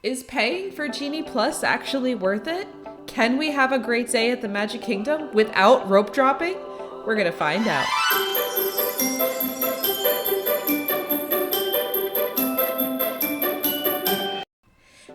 Is paying for Genie Plus actually worth it? Can we have a great day at the Magic Kingdom without rope dropping? We're gonna find out.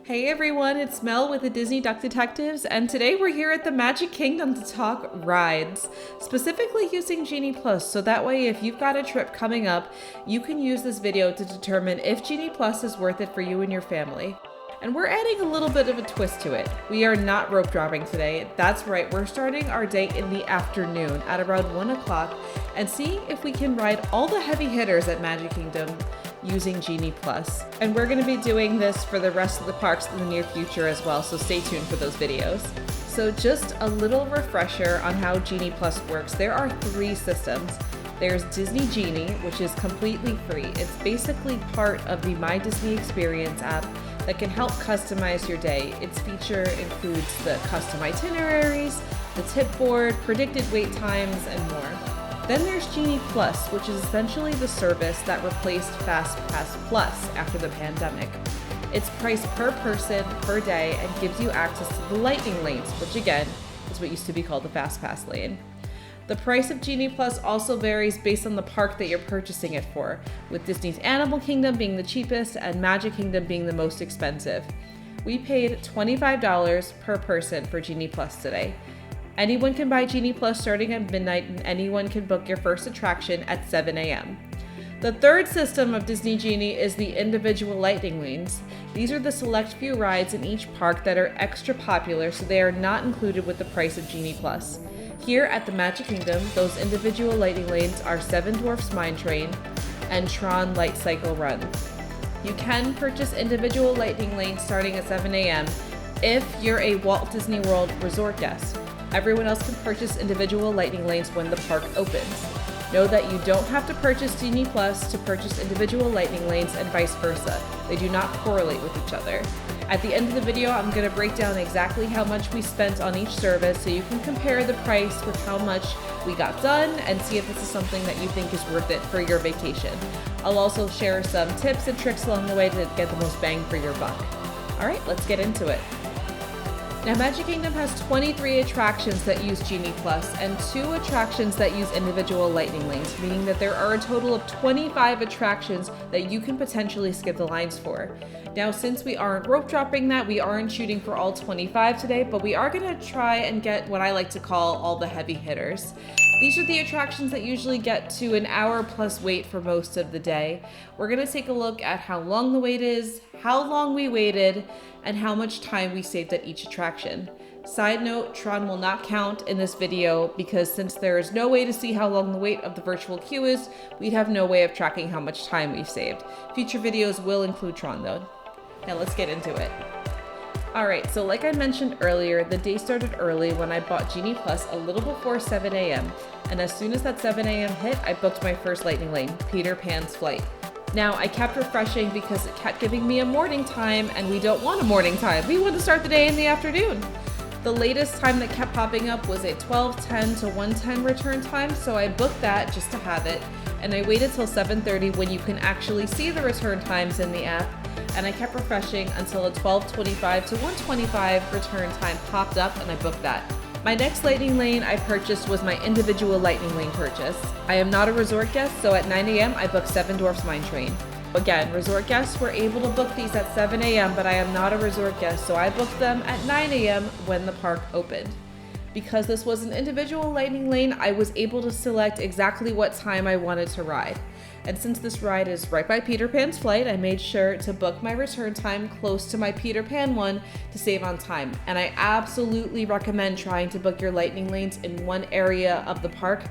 Hey everyone, it's Mel with the Disney Duck Detectives, and today we're here at the Magic Kingdom to talk rides, specifically using Genie Plus, so that way if you've got a trip coming up, you can use this video to determine if Genie Plus is worth it for you and your family. And we're adding a little bit of a twist to it. We are not rope dropping today. That's right, we're starting our day in the afternoon at around 1 o'clock and seeing if we can ride all the heavy hitters at Magic Kingdom using Genie Plus. And we're gonna be doing this for the rest of the parks in the near future as well, so stay tuned for those videos. So just a little refresher on how Genie Plus works. There are 3 systems. There's Disney Genie, which is completely free. It's basically part of the My Disney Experience app that can help customize your day. Its feature includes the custom itineraries, the tip board, predicted wait times, and more. Then there's Genie Plus, which is essentially the service that replaced FastPass Plus after the pandemic. It's priced per person, per day, and gives you access to the lightning lanes, which again, is what used to be called the FastPass lane. The price of Genie Plus also varies based on the park that you're purchasing it for, with Disney's Animal Kingdom being the cheapest and Magic Kingdom being the most expensive. We paid $25 per person for Genie Plus today. Anyone can buy Genie Plus starting at midnight, and anyone can book your first attraction at 7 a.m. The third system of Disney Genie is the individual lightning lanes. These are the select few rides in each park that are extra popular, so they are not included with the price of Genie Plus. Here at the Magic Kingdom, those individual lightning lanes are Seven Dwarfs Mine Train and Tron Light Cycle Run. You can purchase individual lightning lanes starting at 7 a.m. if you're a Walt Disney World Resort guest. Everyone else can purchase individual lightning lanes when the park opens. Know that you don't have to purchase Genie Plus to purchase individual lightning lanes and vice versa. They do not correlate with each other. At the end of the video, I'm going to break down exactly how much we spent on each service so you can compare the price with how much we got done and see if this is something that you think is worth it for your vacation. I'll also share some tips and tricks along the way to get the most bang for your buck. All right, let's get into it. Now, Magic Kingdom has 23 attractions that use Genie Plus and 2 attractions that use individual lightning lanes, meaning that there are a total of 25 attractions that you can potentially skip the lines for. Now, since we aren't rope dropping that, we aren't shooting for all 25 today, but we are gonna try and get what I like to call all the heavy hitters. These are the attractions that usually get to an hour plus wait for most of the day. We're gonna take a look at how long the wait is, how long we waited, and how much time we saved at each attraction. Side note, Tron will not count in this video because since there is no way to see how long the wait of the virtual queue is, we'd have no way of tracking how much time we've saved. Future videos will include Tron though. Now let's get into it. Alright, so like I mentioned earlier, the day started early when I bought Genie Plus a little before 7 a.m. And as soon as that 7 a.m. hit, I booked my first lightning lane, Peter Pan's Flight. Now, I kept refreshing because it kept giving me a morning time, and we don't want a morning time. We want to start the day in the afternoon. The latest time that kept popping up was a 12:10 to 1:10 return time, so I booked that just to have it. And I waited till 7:30 when you can actually see the return times in the app. And I kept refreshing until a 12:25 to 1:25 return time popped up, and I booked that. My next lightning lane I purchased was my individual lightning lane purchase. I am not a resort guest, so at 9 a.m. I booked Seven Dwarfs Mine Train. Again, resort guests were able to book these at 7 a.m., but I am not a resort guest, so I booked them at 9 a.m. when the park opened. Because this was an individual lightning lane, I was able to select exactly what time I wanted to ride. And since this ride is right by Peter Pan's Flight, I made sure to book my return time close to my Peter Pan one to save on time. And I absolutely recommend trying to book your lightning lanes in one area of the park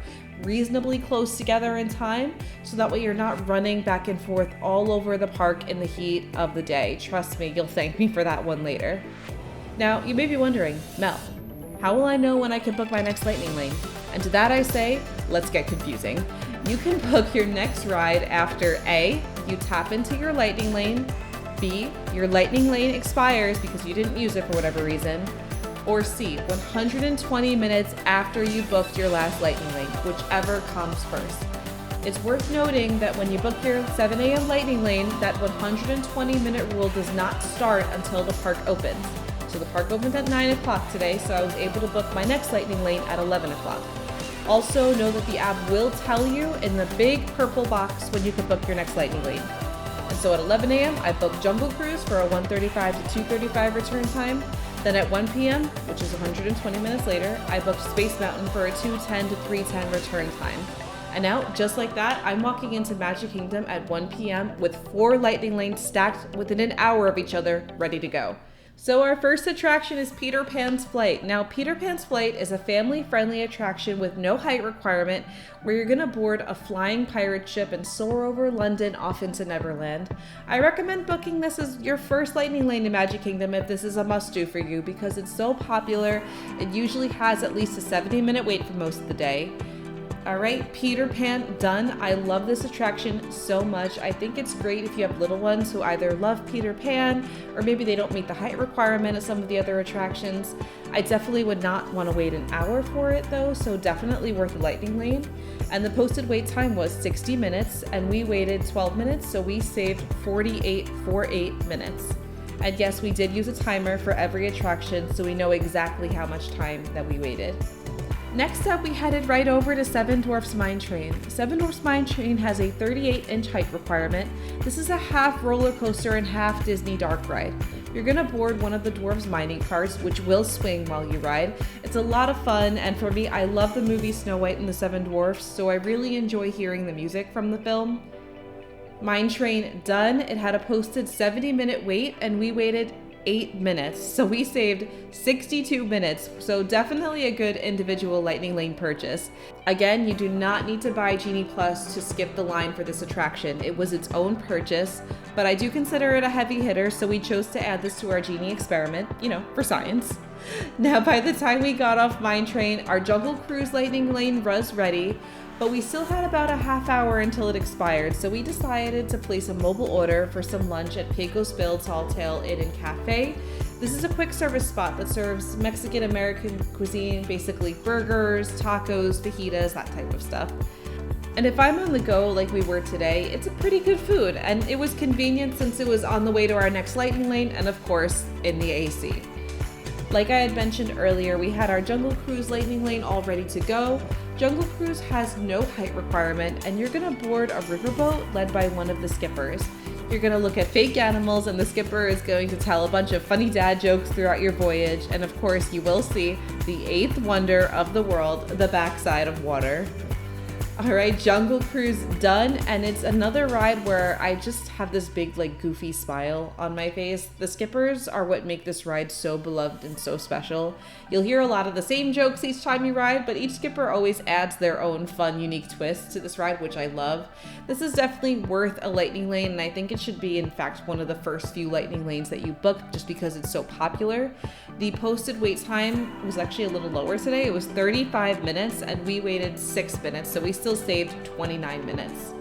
reasonably close together in time, so that way you're not running back and forth all over the park in the heat of the day. Trust me, you'll thank me for that one later. Now, you may be wondering, Mel, how will I know when I can book my next lightning lane? And to that I say, let's get confusing. You can book your next ride after A, you tap into your lightning lane, B, your lightning lane expires because you didn't use it for whatever reason, or C, 120 minutes after you booked your last lightning lane, whichever comes first. It's worth noting that when you book your 7 a.m. lightning lane, that 120-minute rule does not start until the park opens. So the park opened at 9 o'clock today, so I was able to book my next lightning lane at 11 o'clock. Also, know that the app will tell you in the big purple box when you can book your next lightning lane. And so at 11 a.m., I booked Jungle Cruise for a 1:35 to 2:35 return time. Then at 1 p.m., which is 120 minutes later, I booked Space Mountain for a 2:10 to 3:10 return time. And now, just like that, I'm walking into Magic Kingdom at 1 p.m. with 4 lightning lanes stacked within an hour of each other, ready to go. So our first attraction is Peter Pan's Flight. Now, Peter Pan's Flight is a family-friendly attraction with no height requirement where you're gonna board a flying pirate ship and soar over London off into Neverland. I recommend booking this as your first lightning lane to Magic Kingdom if this is a must-do for you because it's so popular. It usually has at least a 70-minute wait for most of the day. All right, Peter Pan done. I love this attraction so much. I think it's great if you have little ones who either love Peter Pan or maybe they don't meet the height requirement of some of the other attractions. I definitely would not want to wait an hour for it though, so definitely worth the lightning lane. And the posted wait time was 60 minutes and we waited 12 minutes, so we saved 48 minutes. And yes, we did use a timer for every attraction, so we know exactly how much time that we waited. Next up, we headed right over to Seven Dwarfs Mine Train. Seven Dwarfs Mine Train has a 38-inch height requirement. This is a half roller coaster and half Disney dark ride. You're gonna board one of the dwarves' mining carts, which will swing while you ride. It's a lot of fun, and for me, I love the movie Snow White and the Seven Dwarfs, so I really enjoy hearing the music from the film. Mine Train done. It had a posted 70-minute wait, and we waited 8 minutes, so we saved 62 minutes, so definitely a good individual lightning lane purchase. Again, you do not need to buy Genie Plus to skip the line for this attraction. It was its own purchase, but I do consider it a heavy hitter, so we chose to add this to our Genie experiment, for science. Now, by the time we got off Mine Train, our Jungle Cruise lightning lane was ready, but we still had about a half hour until it expired, so we decided to place a mobile order for some lunch at Pecos Bill Tall Tale Inn and Cafe. This is a quick service spot that serves Mexican-American cuisine, basically burgers, tacos, fajitas, that type of stuff. And if I'm on the go like we were today, it's a pretty good food, and it was convenient since it was on the way to our next lightning lane and of course in the AC. Like I had mentioned earlier, we had our Jungle Cruise lightning lane all ready to go. Jungle Cruise has no height requirement, and you're gonna board a riverboat led by one of the skippers. You're gonna look at fake animals, and the skipper is going to tell a bunch of funny dad jokes throughout your voyage, and of course you will see the 8th wonder of the world, the backside of water. All right, Jungle Cruise done, and it's another ride where I just have this big, goofy smile on my face. The skippers are what make this ride so beloved and so special. You'll hear a lot of the same jokes each time you ride, but each skipper always adds their own fun, unique twist to this ride, which I love. This is definitely worth a lightning lane, and I think it should be, in fact, one of the first few lightning lanes that you book just because it's so popular. The posted wait time was actually a little lower today. It was 35 minutes, and we waited 6 minutes, so we still saved 29 minutes.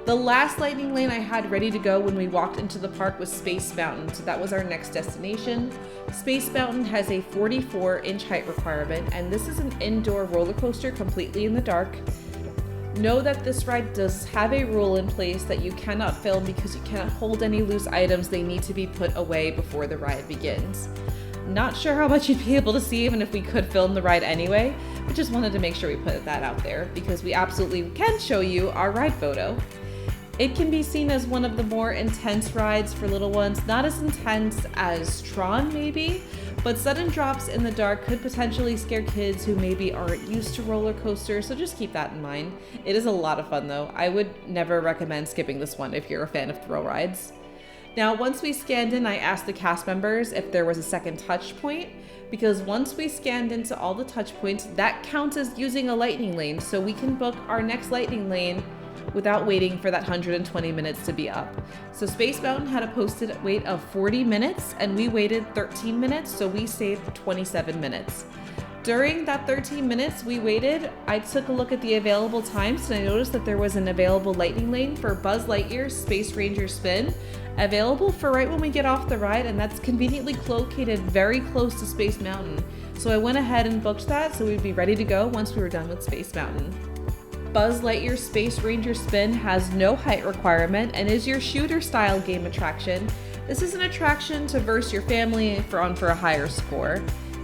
The last lightning lane I had ready to go when we walked into the park was Space Mountain, so that was our next destination. Space Mountain has a 44-inch height requirement, and this is an indoor roller coaster completely in the dark. Know that this ride does have a rule in place that you cannot film because you cannot hold any loose items. They need to be put away before the ride begins. Not sure how much you'd be able to see even if we could film the ride anyway, but just wanted to make sure we put that out there because we absolutely can show you our ride photo. It can be seen as one of the more intense rides for little ones, not as intense as Tron maybe, but sudden drops in the dark could potentially scare kids who maybe aren't used to roller coasters, so just keep that in mind. It is a lot of fun though. I would never recommend skipping this one if you're a fan of thrill rides. Now, once we scanned in, I asked the cast members if there was a second touch point, because once we scanned into all the touch points, that counts as using a lightning lane, so we can book our next lightning lane without waiting for that 120 minutes to be up. So Space Mountain had a posted wait of 40 minutes, and we waited 13 minutes, so we saved 27 minutes. During that 13 minutes we waited, I took a look at the available times, and I noticed that there was an available lightning lane for Buzz Lightyear's Space Ranger Spin, available for right when we get off the ride, and that's conveniently located very close to Space Mountain. So I went ahead and booked that so we'd be ready to go once we were done with Space Mountain. Buzz Lightyear Space Ranger Spin has no height requirement and is your shooter style game attraction. This is an attraction to verse your family for a higher score.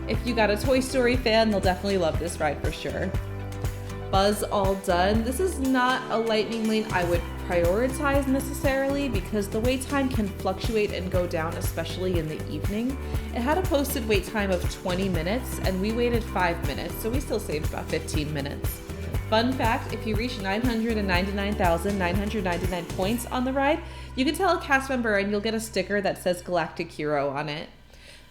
If you got a Toy Story fan, they'll definitely love this ride for sure. Buzz All Done. This is not a lightning lane I would prioritize necessarily because the wait time can fluctuate and go down, especially in the evening. It had a posted wait time of 20 minutes and we waited 5 minutes, so we still saved about 15 minutes. Fun fact, if you reach 999,999 points on the ride, you can tell a cast member and you'll get a sticker that says Galactic Hero on it.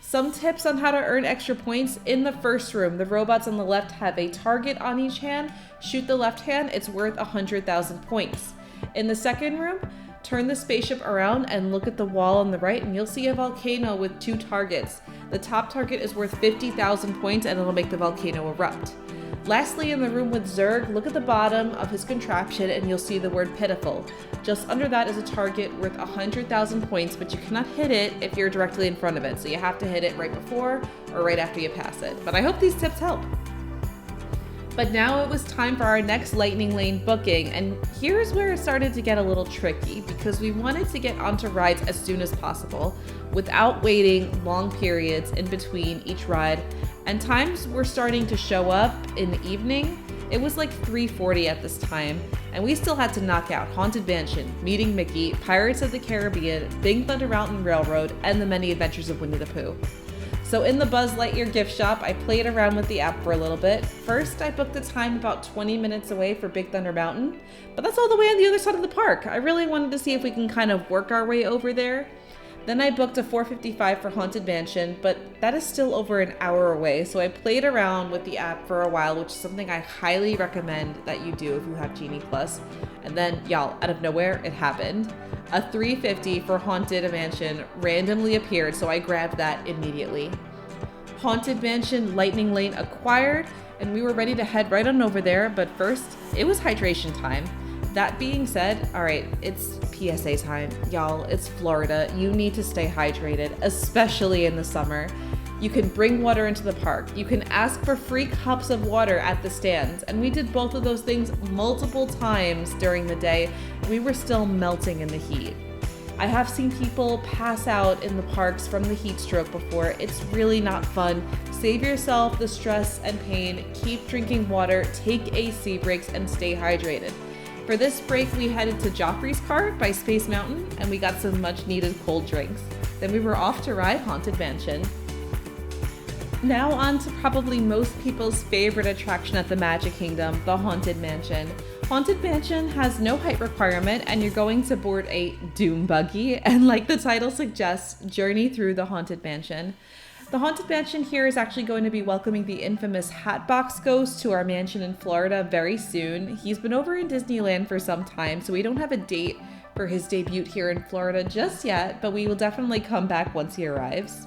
Some tips on how to earn extra points. In the first room, the robots on the left have a target on each hand. Shoot the left hand, it's worth 100,000 points. In the second room, turn the spaceship around and look at the wall on the right and you'll see a volcano with 2 targets. The top target is worth 50,000 points and it'll make the volcano erupt. Lastly, in the room with Zurg, look at the bottom of his contraption and you'll see the word pitiful. Just under that is a target worth 100,000 points, but you cannot hit it if you're directly in front of it. So you have to hit it right before or right after you pass it. But I hope these tips help. But now it was time for our next lightning lane booking, and here's where it started to get a little tricky because we wanted to get onto rides as soon as possible without waiting long periods in between each ride, and times were starting to show up in the evening. It was like 3:40 at this time, and we still had to knock out Haunted Mansion, Meeting Mickey, Pirates of the Caribbean, Big Thunder Mountain Railroad, and The Many Adventures of Winnie the Pooh. So in the Buzz Lightyear gift shop, I played around with the app for a little bit. First, I booked a time about 20 minutes away for Big Thunder Mountain, but that's all the way on the other side of the park. I really wanted to see if we can kind of work our way over there. Then I booked a 4:55 for Haunted Mansion, but that is still over an hour away, so I played around with the app for a while, which is something I highly recommend that you do if you have Genie Plus. And then, y'all, out of nowhere, it happened. A 3:50 for Haunted Mansion randomly appeared, so I grabbed that immediately. Haunted Mansion Lightning Lane acquired, and we were ready to head right on over there, but first, it was hydration time. That being said, all right, it's PSA time. Y'all, it's Florida. You need to stay hydrated, especially in the summer. You can bring water into the park. You can ask for free cups of water at the stands. And we did both of those things multiple times during the day. We were still melting in the heat. I have seen people pass out in the parks from the heat stroke before. It's really not fun. Save yourself the stress and pain. Keep drinking water, take AC breaks, and stay hydrated. For this break, we headed to Joffrey's Cart by Space Mountain, and we got some much needed cold drinks. Then we were off to ride Haunted Mansion. Now on to probably most people's favorite attraction at the Magic Kingdom, the Haunted Mansion. Haunted Mansion has no height requirement, and you're going to board a doom buggy, and like the title suggests, journey through the Haunted Mansion. The Haunted Mansion here is actually going to be welcoming the infamous Hatbox Ghost to our mansion in Florida very soon. He's been over in Disneyland for some time, so we don't have a date for his debut here in Florida just yet, but we will definitely come back once he arrives.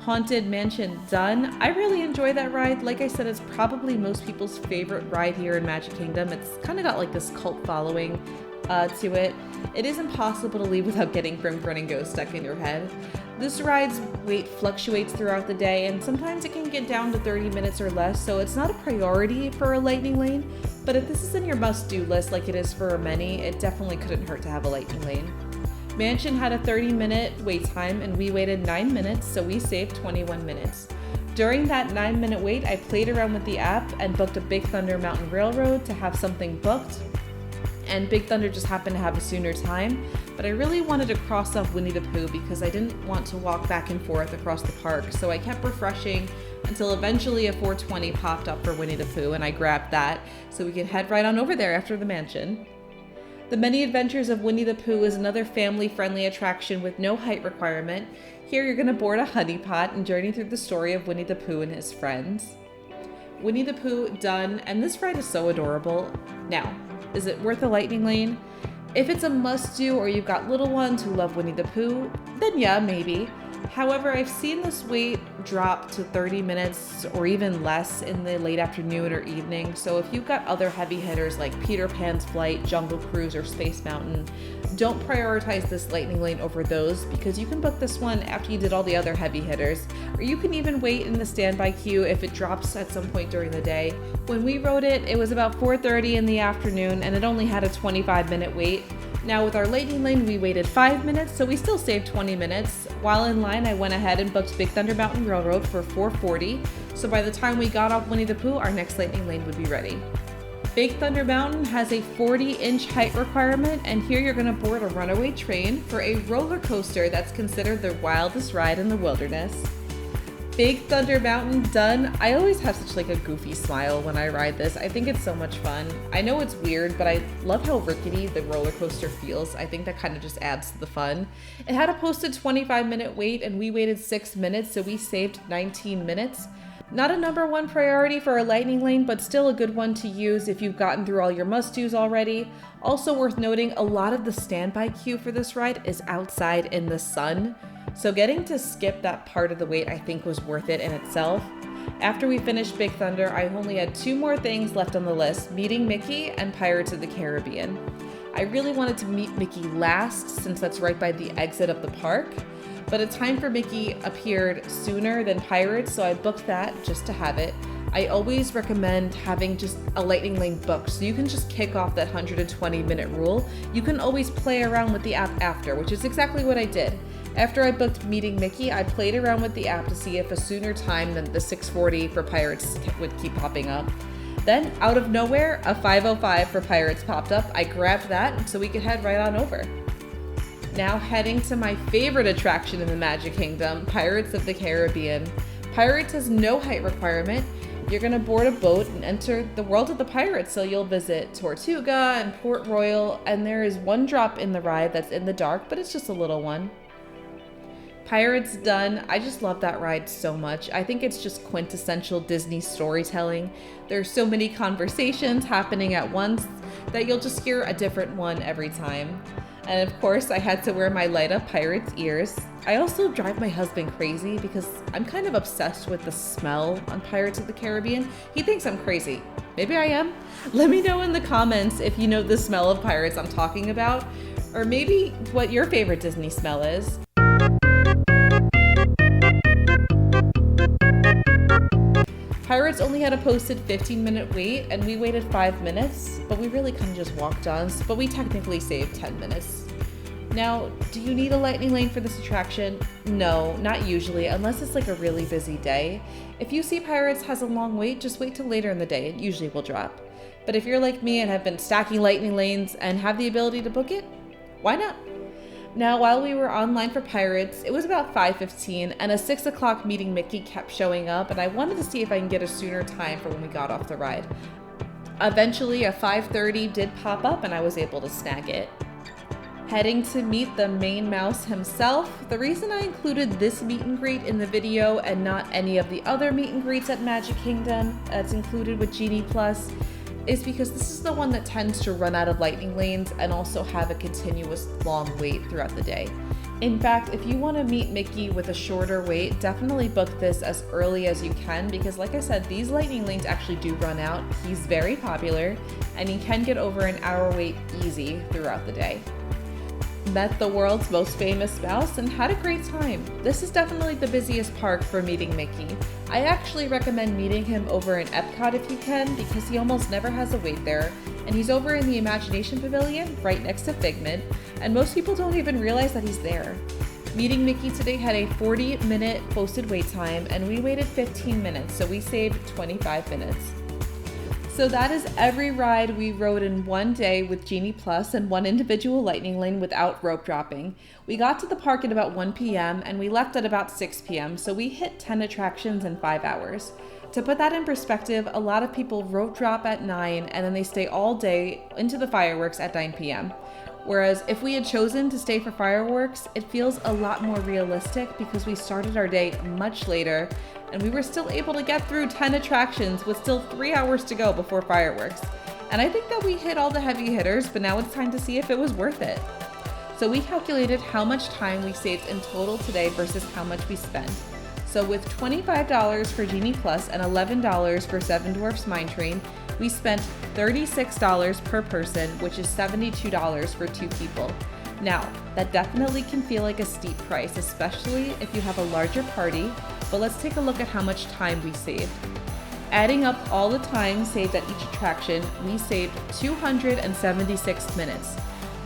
Haunted Mansion done. I really enjoy that ride. Like I said, it's probably most people's favorite ride here in Magic Kingdom. It's kind of got like this cult following to it. It is impossible to leave without getting Grim Grinning Ghost stuck in your head. This ride's wait fluctuates throughout the day, and sometimes it can get down to 30 minutes or less, so it's not a priority for a lightning lane, but if this is in your must-do list like it is for many, it definitely couldn't hurt to have a lightning lane. Mansion had a 30-minute wait time, and we waited 9 minutes, so we saved 21 minutes. During that 9-minute wait, I played around with the app and booked a Big Thunder Mountain Railroad to have something booked, and Big Thunder just happened to have a sooner time, but I really wanted to cross off Winnie the Pooh because I didn't want to walk back and forth across the park, so I kept refreshing until eventually a 420 popped up for Winnie the Pooh, and I grabbed that so we could head right on over there after the mansion. The Many Adventures of Winnie the Pooh is another family-friendly attraction with no height requirement. Here you're going to board a honey pot and journey through the story of Winnie the Pooh and his friends. Winnie the Pooh done, and this ride is so adorable. Now, is it worth a lightning lane? If it's a must-do or you've got little ones who love Winnie the Pooh, then yeah, maybe. However, I've seen this wait drop to 30 minutes or even less in the late afternoon or evening. So if you've got other heavy hitters like Peter Pan's Flight, Jungle Cruise, or Space Mountain, don't prioritize this lightning lane over those because you can book this one after you did all the other heavy hitters. Or you can even wait in the standby queue if it drops at some point during the day. When we rode it, it was about 4:30 in the afternoon and it only had a 25-minute wait. Now with our lightning lane, we waited 5 minutes, so we still saved 20 minutes. While in line, I went ahead and booked Big Thunder Mountain Railroad for 4:40, so by the time we got off Winnie the Pooh, our next lightning lane would be ready. Big Thunder Mountain has a 40-inch height requirement, and here you're gonna board a runaway train for a roller coaster that's considered the wildest ride in the wilderness. Big Thunder Mountain done. I always have such like a goofy smile when I ride this. I think it's so much fun. I know it's weird, but I love how rickety the roller coaster feels. I think that kind of just adds to the fun. It had a posted 25-minute wait and we waited 6 minutes, so we saved 19 minutes. Not a number one priority for a lightning lane, but still a good one to use if you've gotten through all your must-dos already. Also worth noting, a lot of the standby queue for this ride is outside in the sun. So getting to skip that part of the wait I think was worth it in itself. After we finished Big Thunder, I only had 2 more things left on the list, meeting Mickey and Pirates of the Caribbean. I really wanted to meet Mickey last since that's right by the exit of the park, but a time for Mickey appeared sooner than Pirates, so I booked that just to have it. I always recommend having just a lightning lane booked so you can just kick off that 120-minute rule. You can always play around with the app after, which is exactly what I did. After I booked meeting Mickey, I played around with the app to see if a sooner time than the 6:40 for Pirates would keep popping up. Then, out of nowhere, a 5:05 for Pirates popped up. I grabbed that so we could head right on over. Now heading to my favorite attraction in the Magic Kingdom, Pirates of the Caribbean. Pirates has no height requirement. You're gonna board a boat and enter the world of the pirates, so you'll visit Tortuga and Port Royal, and there is one drop in the ride that's in the dark, but it's just a little one. Pirates done. I just love that ride so much. I think it's just quintessential Disney storytelling. There's so many conversations happening at once that you'll just hear a different one every time. And of course, I had to wear my light up Pirates ears. I also drive my husband crazy because I'm kind of obsessed with the smell on Pirates of the Caribbean. He thinks I'm crazy. Maybe I am. Let me know in the comments if you know the smell of pirates I'm talking about, or maybe what your favorite Disney smell is. Pirates only had a posted 15-minute wait, and we waited 5 minutes, but we really kind of just walked on, but we technically saved 10 minutes. Now, do you need a lightning lane for this attraction? No, not usually, unless it's like a really busy day. If you see Pirates has a long wait, just wait till later in the day. It usually will drop. But if you're like me and have been stacking lightning lanes and have the ability to book it, why not? Now, while we were online for Pirates, it was about 5:15 and a 6 o'clock meeting Mickey kept showing up, and I wanted to see if I can get a sooner time for when we got off the ride. Eventually, a 5:30 did pop up and I was able to snag it. Heading to meet the main mouse himself. The reason I included this meet and greet in the video and not any of the other meet and greets at Magic Kingdom that's included with Genie Plus is because this is the one that tends to run out of lightning lanes and also have a continuous long wait throughout the day. In fact, if you want to meet Mickey with a shorter wait, definitely book this as early as you can because like I said, these lightning lanes actually do run out. He's very popular and you can get over an hour wait easy throughout the day. Met the world's most famous mouse and had a great time. This is definitely the busiest park for meeting Mickey. I actually recommend meeting him over in Epcot if you can because he almost never has a wait there, and he's over in the Imagination Pavilion right next to Figment, and most people don't even realize that he's there. Meeting Mickey today had a 40-minute posted wait time and we waited 15 minutes, so we saved 25 minutes. So that is every ride we rode in one day with Genie Plus and one individual lightning lane without rope dropping. We got to the park at about 1 p.m. and we left at about 6 p.m. so we hit 10 attractions in 5 hours. To put that in perspective, a lot of people rope drop at 9 and then they stay all day into the fireworks at 9 p.m. Whereas if we had chosen to stay for fireworks, it feels a lot more realistic because we started our day much later and we were still able to get through 10 attractions with still 3 hours to go before fireworks. And I think that we hit all the heavy hitters, but now it's time to see if it was worth it. So we calculated how much time we saved in total today versus how much we spent. So with $25 for Genie Plus and $11 for Seven Dwarfs Mine Train, we spent $36 per person, which is $72 for 2 people. Now, that definitely can feel like a steep price, especially if you have a larger party, but let's take a look at how much time we saved. Adding up all the time saved at each attraction, we saved 276 minutes.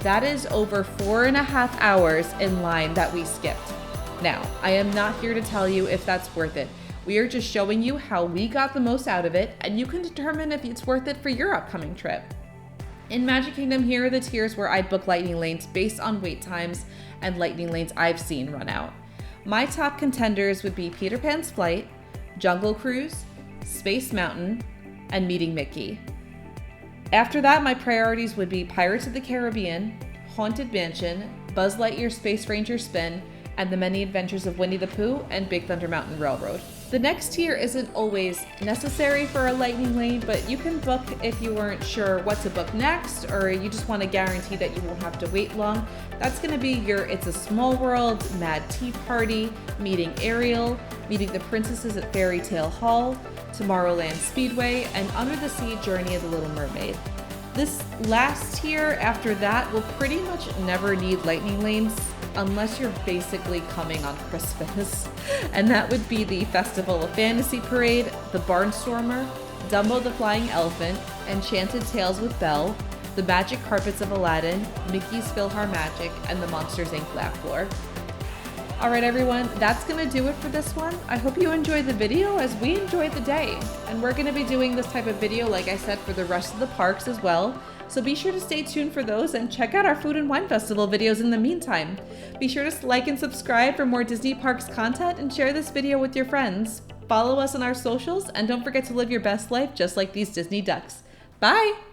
That is over 4.5 hours in line that we skipped. Now, I am not here to tell you if that's worth it. We are just showing you how we got the most out of it, and you can determine if it's worth it for your upcoming trip. In Magic Kingdom, here are the tiers where I'd book lightning lanes based on wait times and lightning lanes I've seen run out. My top contenders would be Peter Pan's Flight, Jungle Cruise, Space Mountain, and Meeting Mickey. After that, my priorities would be Pirates of the Caribbean, Haunted Mansion, Buzz Lightyear Space Ranger Spin, and The Many Adventures of Winnie the Pooh and Big Thunder Mountain Railroad. The next tier isn't always necessary for a lightning lane, but you can book if you weren't sure what to book next, or you just want to guarantee that you won't have to wait long. That's going to be your It's a Small World, Mad Tea Party, Meeting Ariel, Meeting the Princesses at Fairy Tale Hall, Tomorrowland Speedway, and Under the Sea Journey of the Little Mermaid. This last tier after that will pretty much never need lightning lanes unless you're basically coming on Christmas. And that would be the Festival of Fantasy Parade, the Barnstormer, Dumbo the Flying Elephant, Enchanted Tales with Belle, the Magic Carpets of Aladdin, Mickey's PhilharMagic, and the Monsters Inc. Laugh Floor. Alright everyone, that's going to do it for this one. I hope you enjoyed the video as we enjoyed the day. And we're going to be doing this type of video, like I said, for the rest of the parks as well. So be sure to stay tuned for those and check out our Food and Wine Festival videos in the meantime. Be sure to like and subscribe for more Disney Parks content and share this video with your friends. Follow us on our socials and don't forget to live your best life just like these Disney ducks. Bye!